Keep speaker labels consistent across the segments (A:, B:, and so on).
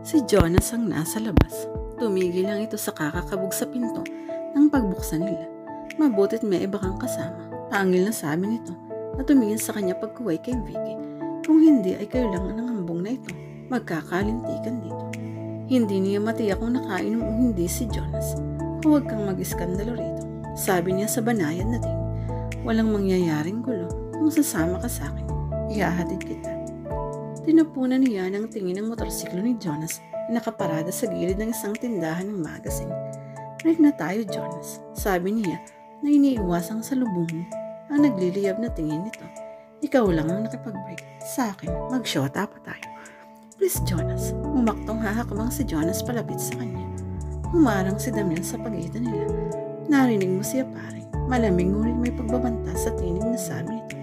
A: Si Jonas ang nasa labas. Tumigil lang ito sa kakakabog sa pinto nang pagbuksan nila. Mabutit may iba kang kasama. Pangil na sabi nito na tumingin sa kanya pagkuway kay Vicky. Kung hindi ay kayo lang ang hambong na ito. Magkakalintikan dito. Hindi niya matiyak kung nakainom o hindi si Jonas. Huwag kang mag-iskandalo rito. Sabi niya sa banayad na tingin. Walang mangyayaring gulo kung sasama ka sa akin. Ihahatid kita. Tinapunan niya ng tingin ng motorsiklo ni Jonas na nakaparada sa gilid ng isang tindahan ng magazine. Break na tayo, Jonas. Sabi niya na iniiwasang salubungin ang nagliliyab na tingin nito. Ikaw lang ang nakipag-break. Sa akin, mag-shota pa tayo. Please, Jonas. Umaktong hahakbang si Jonas palapit sa kanya. Humarang si Damian sa pagitan nila. Narinig mo siya pare. Malamig ngunit may pagbabanta sa tinig na sabi nito.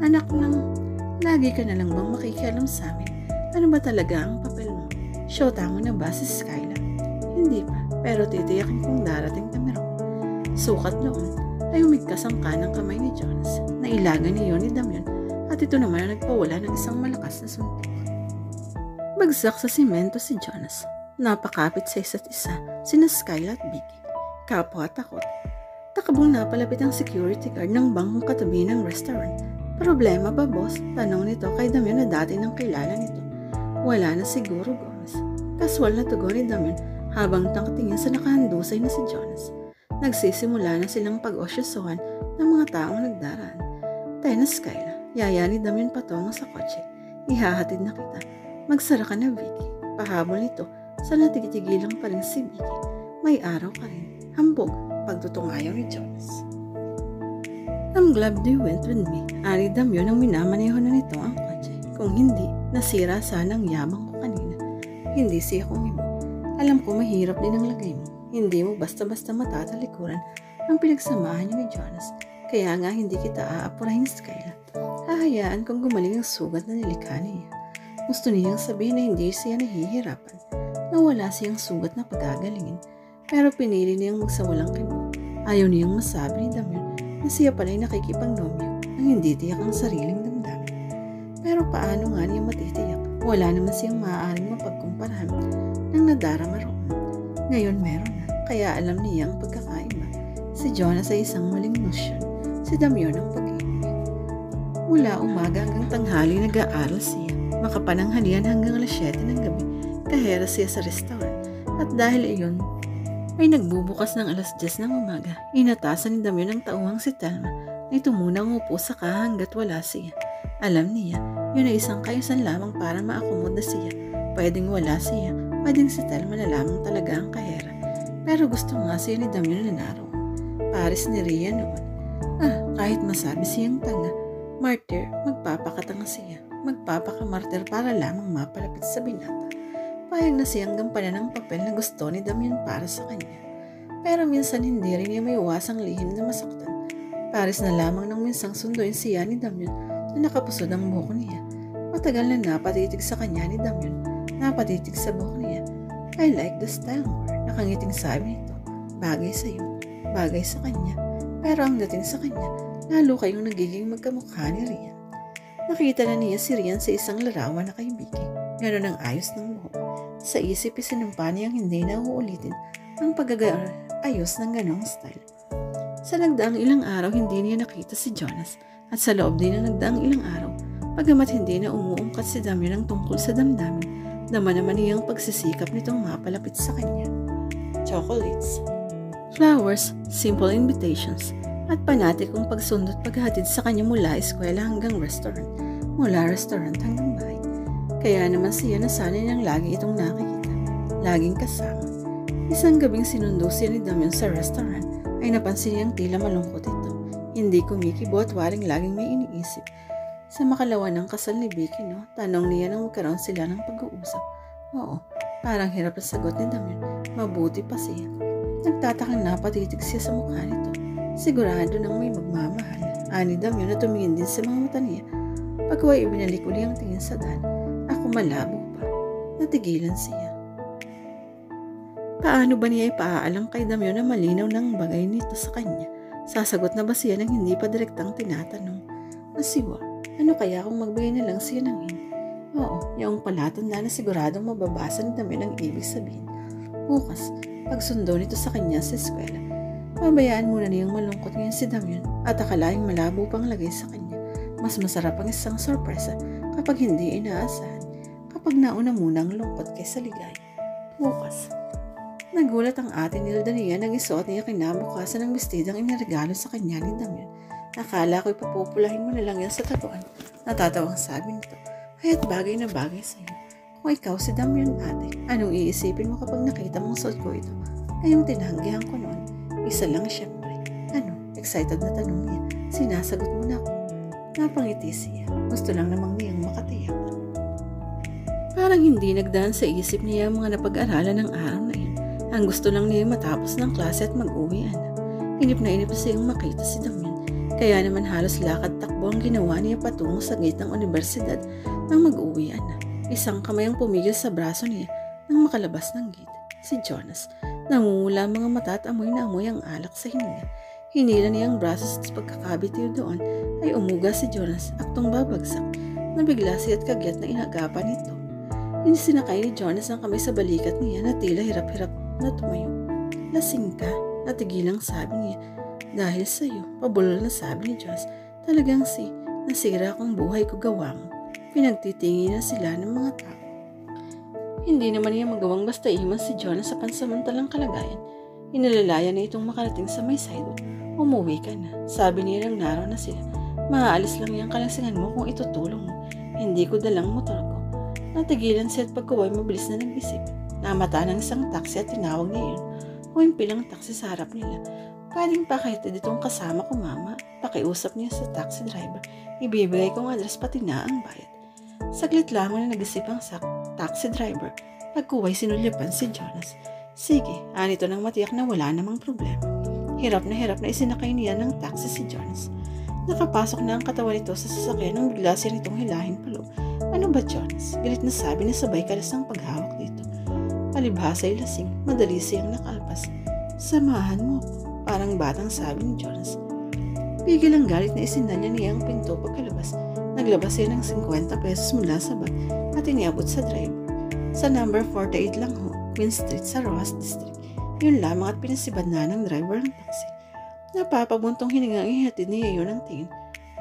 A: Anak ng... Lagi ka na lang bang makikialam sa amin? Ano ba talaga ang papel mo? Shota mo na ba si Skyla? Hindi pa, pero titiyakin kong darating kami roon. Sukat noon ay umigkas ang kanang kamay ni Jonas. Nailagan niyo ni Damian at ito naman ang nagpawala ng isang malakas na suntok. Bagsak sa simento si Jonas. Napakapit sa isa't isa sina Skyla at Vicky. Kapwa takot. Takabong napalapit ang security guard ng bangkong katabi ng restaurant. Problema ba, boss? Tanong nito kay Damian na dati nang kilala nito. Wala na siguro, Gomez. Kaswal na tugon ni Damian habang tangtingin sa nakahandusay na si Jonas. Nagsisimula na silang pag-osyosohan ng mga taong nagdaraan. Tayo na Skyla. Yaya ni Damian patungo sa kotse. Ihahatid na kita. Magsara ka na, Vicky. Pahabol nito sa natigitigilang pa rin si Vicky. May araw ka rin. Hambog. Pagtutungayaw ni Jonas. I'm glad you went with me. Ari Damian nang minamaneho na nito ang kotse. Kung hindi, nasira sana ang yabang ko kanina. Hindi siya kung ibo. Alam ko mahirap din ang lagay mo. Hindi mo basta-basta matatalikuran ang pinagsamahan niyo ni Jonas. Kaya nga hindi kita aapurahin, Skyla. Hahayaan kung gumaling ang sugat na nilikha niya. Gusto niyang sabihin na hindi siya nahihirapan. Na wala siyang sugat na pagagalingin. Pero pinili niyang magsawalang kibo. Ayaw niyang masabi ni Damian na siya pala'y nakikipagnomyo nang hindi tiyak ang sariling damdamin. Pero paano nga niya matitiyak? Wala naman siyang maaaring mapagkumparahan ng nadarama roon. Ngayon meron na, kaya alam niya ang pagkakaiba. Si Jonas ay isang maling nosyon, si Damian ang pag-ibig. Mula umaga hanggang tanghali nag-aaral siya, makapananghalian hanggang alas 7 ng gabi, kahera siya sa restaurant. At dahil iyon, ay nagbubukas ng alas 10 ng umaga. Inatasan ni Damian ang tauhang si Thelma na ito muna umupo sa hanggat wala siya. Alam niya, yun ay isang kayusan lamang para maakomoda siya. Pwedeng wala siya, pwedeng si Thelma na lamang talaga ang kahera. Pero gusto nga siya ni Damian na naroon. Paris ni Rhea noon. Kahit masabi siyang tanga, martyr, magpapakatanga siya. Magpapakamartyr para lamang mapalapit sa binata. Payag na siyang gampanan ng papel na gusto ni Damian para sa kanya. Pero minsan hindi rin niya may iwasang lihim na masaktan. Paris na lamang nang minsang sunduin siya ni Damian na nakapusod ang buhok niya. Matagal na napatitig sa kanya ni Damian. Napatitig sa buhok niya. I like the style more. Nakangiting sabi nito. Bagay sa iyo. Bagay sa kanya. Pero ang dating sa kanya, lalo kayong nagiging magkamukha ni Rian. Nakita na niya si Rian sa isang larawan na kaibigan. Ganon ang ayos ng buhok. Sa isip isinumpa niyang hindi na uulitin ang pagayos ng ganong style. Sa nagdaang ilang araw hindi niya nakita si Jonas at sa loob din ng nagdaang ilang araw, pagamat hindi na umuungkat si Damian ng tungkol sa damdamin, dama naman niyang pagsisikap nitong mapalapit sa kanya. Chocolates, flowers, simple invitations, at panatikong pagsundot paghatid sa kanya mula eskwela hanggang restaurant, mula restaurant hanggang bahay. Kaya naman siya nasanay niyang lagi itong nakikita. Laging kasama. Isang gabing sinundo siya ni Damian sa restaurant ay napansin niyang tila malungkot ito. Hindi kumikibo at waring laging may iniisip. Sa makalawa ng kasal ni Vicky, no? Tanong niya nang magkaroon sila ng pag-uusap. Oo, parang hirap na sagot ni Damian. Mabuti pa siya. Nagtatakang napatitig siya sa mukha nito. Sigurado nang may magmamahal. Ani Damian na tumingin din sa mga mata niya. Pagkaway ibinalik uli ang tingin sa Dan. Ako malabo pa. Natigilan siya. Paano ba niya ipaalam kay Damian na malinaw ng bagay nito sa kanya? Sasagot na ba siya nang hindi pa direktang tinatanong? Asiwa, ano kaya kung magbigay na lang siya ng hint? Oo, yung palatanda na siguradong mababasa ni Damian ang ibig sabihin. Bukas, pagsundo nito sa kanya sa eskwela. Pabayaan muna niyang malungkot ngayon si Damian at akalaing malabo pang lagay sa kanya. Mas masarap ang isang sorpresa kapag hindi inaasahan, kapag nauna muna ang lungkot kaysa ligaya. Bukas, nagulat ang ate ni Dania nang isuot niya kinabukasan ng bestidang iniregalo sa kanya ni Damian. Akala ko'y papupulahin mo na lang yan sa taguan. Natatawang sabi nito. Kaya't bagay na bagay sa'yo. Kung ikaw si Damian ate, anong iisipin mo kapag nakita mong suot ko ito? Ngayong tinanggihan ko noon, isa lang siyempre. Ano? Excited na tanong niya. Sinasagot mo na ako. Napangiti siya. Gusto lang namang niyang makatiyak. Parang hindi nagdaan sa isip niya ang mga napag-aralan ng araw na yun. Ang gusto lang niya matapos ng klase at mag-uwian. Inip na siyang makita si Damian. Kaya naman halos lakad-takbo ang ginawa niya patungo sa gate ng universidad nang mag-uwian na. Isang kamay ang pumigil sa braso niya nang makalabas ng gate. Si Jonas. Namumula ang mga mata at amoy na amoy ang alak sa hininga. Hinila niya ang braso at pagkakabitiw doon ay umuga si Jonas aktong babagsak. Nabigla siya at kagyat na inagapan nito. Sinakay ni Jonas ang kamay sa balikat niya na tila hirap-hirap na tumayo. Lasing ka, natigilang sabi niya. Dahil sa'yo, pabulol na sabi ni Jonas. Talagang nasira kong buhay ko gawa mo. Pinagtitingin na sila ng mga tao. Hindi naman niya magawang basta iman si Jonas sa pansamantalang kalagayan. Inalalaya na itong makarating sa may sidewalk. Umuwi ka na. Sabi niya nang naroon na sila. Maaalis lang yung kalasingan mo kung itutulong mo. Hindi ko dalang motor ko. Natigilan siya at pagkaway mabilis na nag-isip. Namata ng isang taxi at tinawag niya yun. Huwimpi lang taxi sa harap nila. Pwedeng pa kahit ditong kasama ko mama. Pakiusap niya sa taxi driver. Ibibigay kong address pati na ang bayad. Saglit lamang na nag-isip ang taxi driver. Pagkuway sinulyapan si Jonas. Sige, anito nang matiyak na wala namang problema. Hirap na isinakay niya ng taxi si Jonas. Nakapasok na ang katawan nito sa sasakyan nang bigla siya nitong hilahin paloob. Ano ba Jonas? Galit na sabi ni sabay kalas ng paghawak dito. Palibhasa'y lasing, madali siyang nakalpas. Samahan mo ko. Parang batang sabi ni Jonas. Pigil ang galit na isinalya niya ang pinto pagkalabas. Naglabas siya ng 50 pesos mula sa bag at iniabot sa driver. Sa number 48 lang ho, Queen Street sa Rojas District. Yun lamang at pinasibad na ng driver ng taxi. Napapabuntong hiningang ihatid niya yun ang tingin.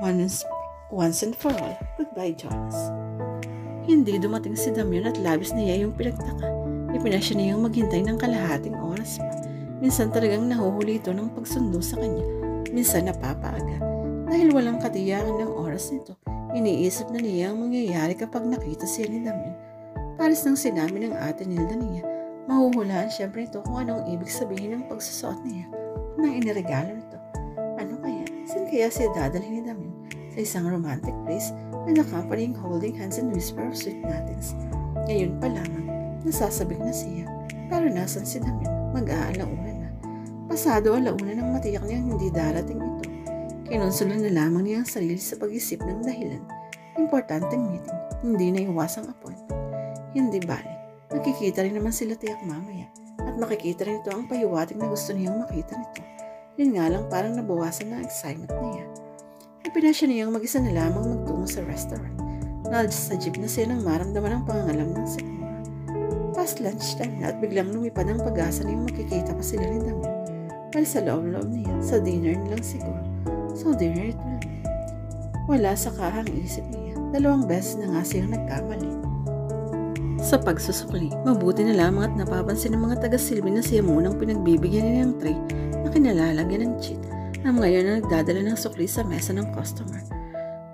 A: Once and for all, goodbye Jonas. Hindi dumating si Damian at labis niya yung pinagtaka. Ipinasya niyang maghintay ng kalahating oras pa. Minsan talagang nahuhuli ito ng pagsundo sa kanya. Minsan napapaaga. Dahil walang katiyakan ng oras nito, iniisip na niya ang mangyayari kapag nakita siya ni Damian. Paris nang sinabi ng ate Nilda niya, mahuhulaan siyempre ito kung anong ibig sabihin ng pagsusuot niya na iniregalo nito. Ano kaya? Saan kaya siya dadalhin ni Damian? Sa isang romantic place with accompanying holding hands and whisper of sweet nothings. Ngayon pa lamang, nasasabik na siya. Pero nasan si Damian? Mag-aalauna na. Pasado alauna nang matiyak niyang hindi darating ito. Kinonsulan na lamang niya ang sarili sa pag-isip ng dahilan. Importanteng meeting, hindi na iwasang appointment. Hindi bali, makikita rin naman sila tiyak mamaya at makikita rin ito ang pahiwatig na gusto niyang makita nito. Yun nga lang parang nabawasan na excitement niya. Ipinasya niyang mag-isa na lamang magtungo sa restaurant. Sa jeep na siya nang maramdaman ang pangangalam ng sikmura. Past lunchtime na at biglang lumipad ang pag-asa niyang makikita pa sila ni Damian. Well, sa loob-loob niya, sa dinner nilang siguro. So dinner it will be. Wala sa kahang isip niya. 2 beses na nga siyang nagkamali. Sa pagsusukli, mabuti na lamang at napapansin ng mga taga-silbi na siya munang pinagbibigyan niya ng tray na kinalalagyan ng cheat na ngayon na nagdadala ng sukli sa mesa ng customer.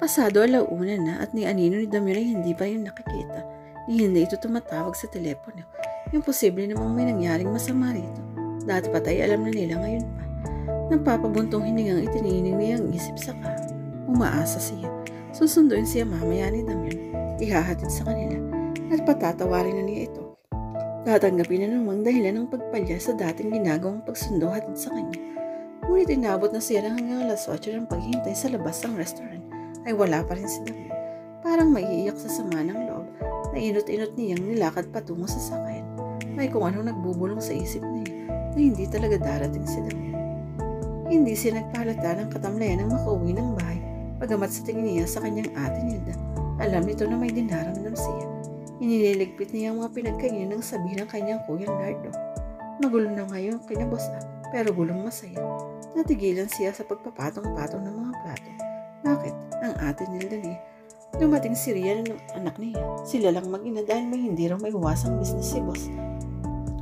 A: Pasado alauna na at ni Anino ni Damian ay hindi pa yung nakikita. Ni hindi ito tumatawag sa telepono. Yung posible namang may nangyaring masama rito. Dati patay alam na nila ngayon pa. Nagpapabuntong hiningang itinining niya ang isip sa kahang. Umaasa siya. Susunduin siya mamaya ni Damian. Ihahatid sa kanila. At patatawarin na niya ito. Tatanggapin na namang dahilan ng pagpalya sa dating ginagawang pagsundo hatid sa kanya. Ngunit inabot na siya ng hanggang alas 8 ng paghintay sa labas ng restaurant. Ay wala pa rin si Damian. Parang maiiyak sa sama ng loob na inot-inot niyang nilakad patungo sa sakayan. May kung anong nagbubulong sa isip niya na hindi talaga darating si Damian. Hindi siya nagpahalata ng katamlayan ng makauwi ng bahay pagamat sa tingin niya sa kanyang ate Nilda. Alam nito na may dinaramdam siya. Iniligpit niya ang mga pinagkainin ng sabi ng kanyang kuya Nardo. Magulo na ngayon kina Boss A, pero gulong masaya. Natigilan siya sa pagpapatong-patong ng mga plato. Bakit? Ang ate ni Dani. Dumating si Rian ng anak niya. Sila lang mag-ina dahil may hindi raw may wasang business si Boss.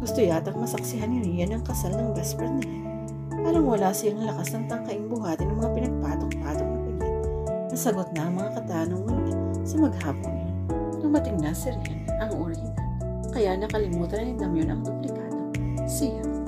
A: Gusto yatang masaksihan ni Rian ang kasal ng best friend niya. Parang wala siyang lakas ng tangkaing buhatin ng mga pinagpatong-patong na pagyan. Nasagot na ang mga katanungan niya sa maghapon yun. Dumating na si Rian, ang original. Kaya nakalimutan ni Damion ang duplikado. Siya.